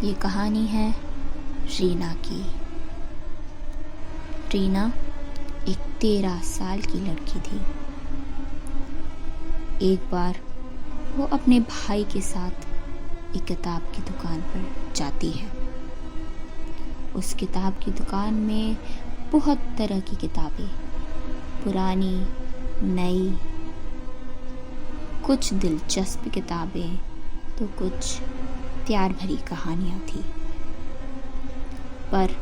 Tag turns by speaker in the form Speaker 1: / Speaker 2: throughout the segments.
Speaker 1: ये कहानी है रीना की। रीना एक 13 साल की लड़की थी। एक बार वो अपने भाई के साथ एक किताब की दुकान पर जाती है। उस किताब की दुकान में बहुत तरह की किताबें, पुरानी, नई, कुछ दिलचस्प किताबें तो कुछ प्यार भरी कहानियाँ थी। पर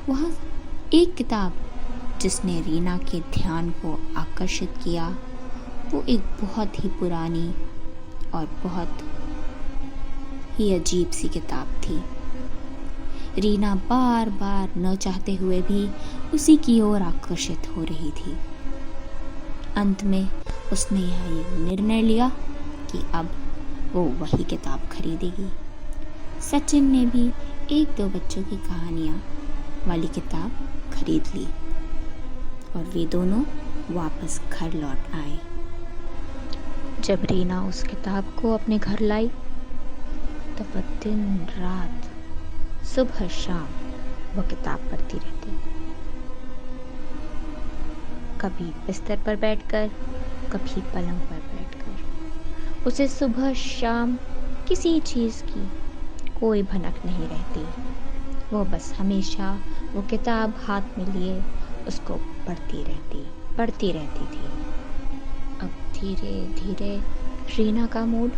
Speaker 1: वहाँ एक किताब जिसने रीना के ध्यान को आकर्षित किया, वो एक बहुत ही पुरानी और बहुत ही अजीब सी किताब थी। रीना बार बार न चाहते हुए भी उसी की ओर आकर्षित हो रही थी। अंत में उसने यह निर्णय लिया कि अब वो वही किताब खरीदेगी। सचिन ने भी एक दो बच्चों की कहानियाँ वाली किताब खरीद ली और वे दोनों वापस घर लौट आए। जब रीना उस किताब को अपने घर लाई तब वह दिन रात, सुबह शाम वह किताब पढ़ती रहती। कभी बिस्तर पर बैठकर, कभी पलंग पर बैठकर। उसे सुबह शाम किसी चीज़ की कोई भनक नहीं रहती। वो बस हमेशा वो किताब हाथ में लिए उसको पढ़ती रहती थी। अब धीरे धीरे रीना का मूड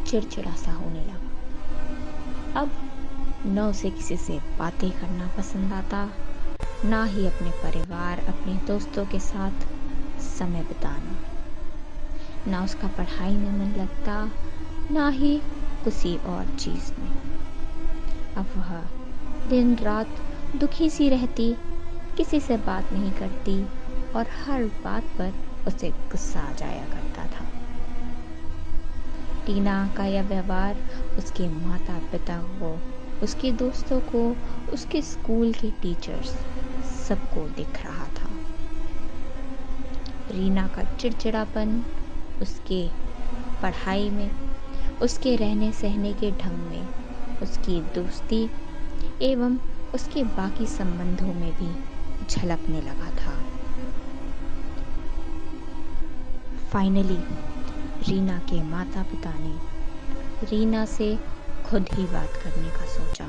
Speaker 1: चिड़चिड़ा सा होने लगा। अब न उसे किसी से बातें करना पसंद आता, ना ही अपने परिवार, अपने दोस्तों के साथ समय बिताना। ना उसका पढ़ाई में मन लगता, ना ही किसी और चीज़ में। अब वह दिन रात दुखी सी रहती, किसी से बात नहीं करती और हर बात पर उसे गुस्सा आ जाया करता था। रीना का यह व्यवहार उसके माता पिता को, उसके दोस्तों को, उसके स्कूल के टीचर्स सबको दिख रहा था। रीना का चिड़चिड़ापन उसके पढ़ाई में, उसके रहने सहने के ढंग में, उसकी दोस्ती एवं उसके बाकी संबंधों में भी झलकने लगा था। फाइनली रीना के माता पिता ने रीना से खुद ही बात करने का सोचा।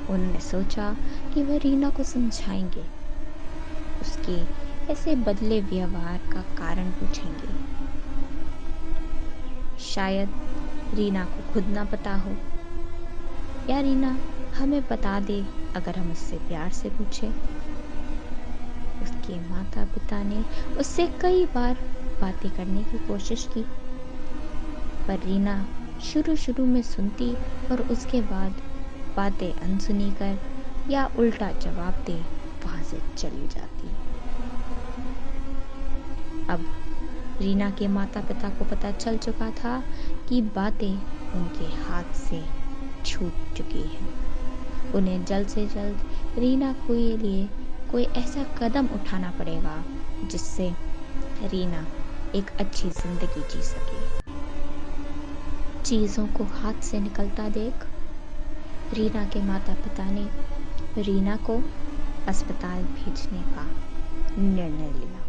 Speaker 1: उन्होंने सोचा कि वह रीना को समझाएंगे, उसके ऐसे बदले व्यवहार का कारण पूछेंगे। शायद रीना को खुद ना पता हो, या रीना हमें बता दे अगर हम उससे प्यार से पूछे। उसके माता पिता ने उससे कई बार बातें करने की कोशिश की, पर रीना शुरू में सुनती और उसके बाद बातें अनसुनी कर या उल्टा जवाब दे वहां से चली जाती। अब रीना के माता पिता को पता चल चुका था कि बातें उनके हाथ से छूट चुकी हैं। उन्हें जल्द से जल्द रीना के लिए कोई ऐसा कदम उठाना पड़ेगा जिससे रीना एक अच्छी जिंदगी जी सके। चीज़ों को हाथ से निकलता देख रीना के माता पिता ने रीना को अस्पताल भेजने का निर्णय लिया।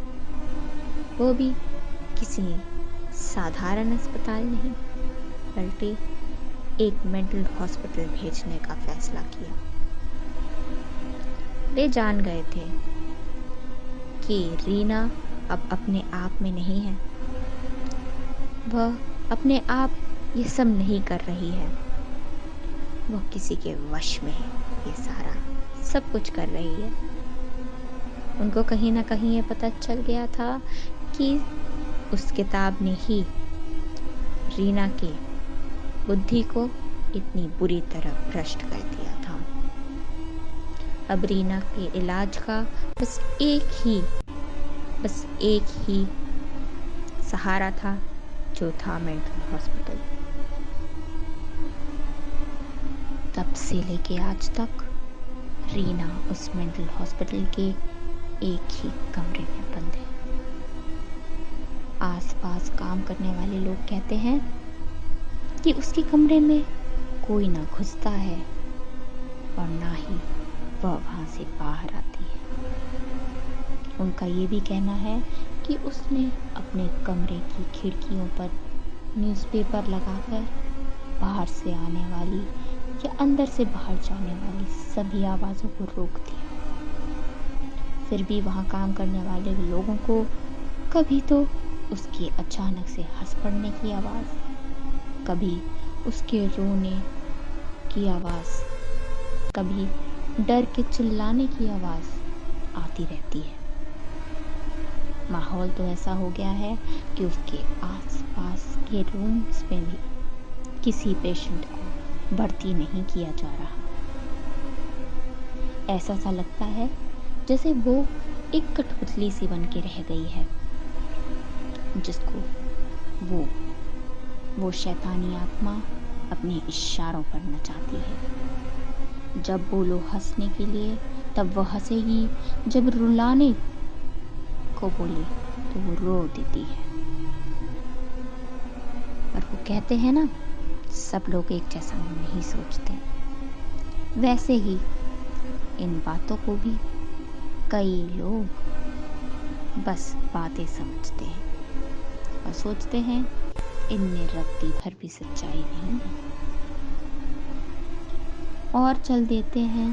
Speaker 1: वो भी किसी साधारण अस्पताल नहीं, बल्कि एक मेंटल हॉस्पिटल भेजने का फैसला किया। वे जान गए थे कि रीना अब अपने आप में नहीं है। वह अपने आप ये सब नहीं कर रही है। वह किसी के वश में है, ये सारा सब कुछ कर रही है। उनको कहीं ना कहीं ये पता चल गया था कि उस किताब ने ही रीना की बुद्धि को इतनी बुरी तरह भ्रष्ट कर दिया था। अब रीना के इलाज का बस एक ही सहारा था, जो था मेंटल हॉस्पिटल। तब से लेके आज तक रीना उस मेंटल हॉस्पिटल के एक ही कमरे में बंद है। आसपास काम करने वाले लोग कहते हैं कि उसके कमरे में कोई ना घुसता है और ना ही वह वहाँ से बाहर आती है। उनका ये भी कहना है कि उसने अपने कमरे की खिड़कियों पर न्यूज़पेपर लगाकर बाहर से आने वाली या अंदर से बाहर जाने वाली सभी आवाज़ों को रोक दिया। फिर भी वहाँ काम करने वाले लोगों को कभी तो उसके अचानक से हंस पड़ने की आवाज़, कभी उसके रोने की आवाज़, कभी डर के चिल्लाने की आवाज़ आती रहती है। माहौल तो ऐसा हो गया है कि उसके आसपास के रूम्स में भी किसी पेशेंट को भर्ती नहीं किया जा रहा। ऐसा सा लगता है जैसे वो एक कठपुतली सी बन के रह गई है, जिसको वो शैतानी आत्मा अपने इशारों पर नचाती है। जब बोलो हंसने के लिए तब वो हंसेगी, जब रुलाने को बोले तो वो रो देती है। और वो कहते हैं ना, सब लोग एक जैसा नहीं सोचते। वैसे ही इन बातों को भी कई लोग बस बातें समझते हैं और सोचते हैं इनमें रत्ती भर भी सच्चाई नहीं है, और चल देते हैं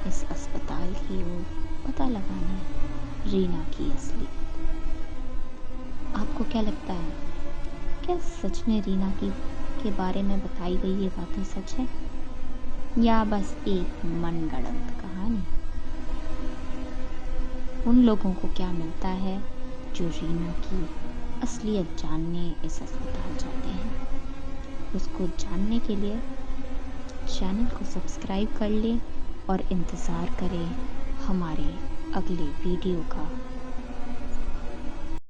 Speaker 1: इस अस्पताल की ओर पता लगाने रीना की असलियत। आपको क्या लगता है, क्या सच में रीना के बारे में बताई गई ये बातें सच है या बस एक मनगढ़ंत कहानी? उन लोगों को क्या मिलता है जो रीना की असलियत जानने इस अस्पताल जाते हैं? उसको जानने के लिए चैनल को सब्सक्राइब कर लें और इंतज़ार करें हमारे अगले वीडियो का।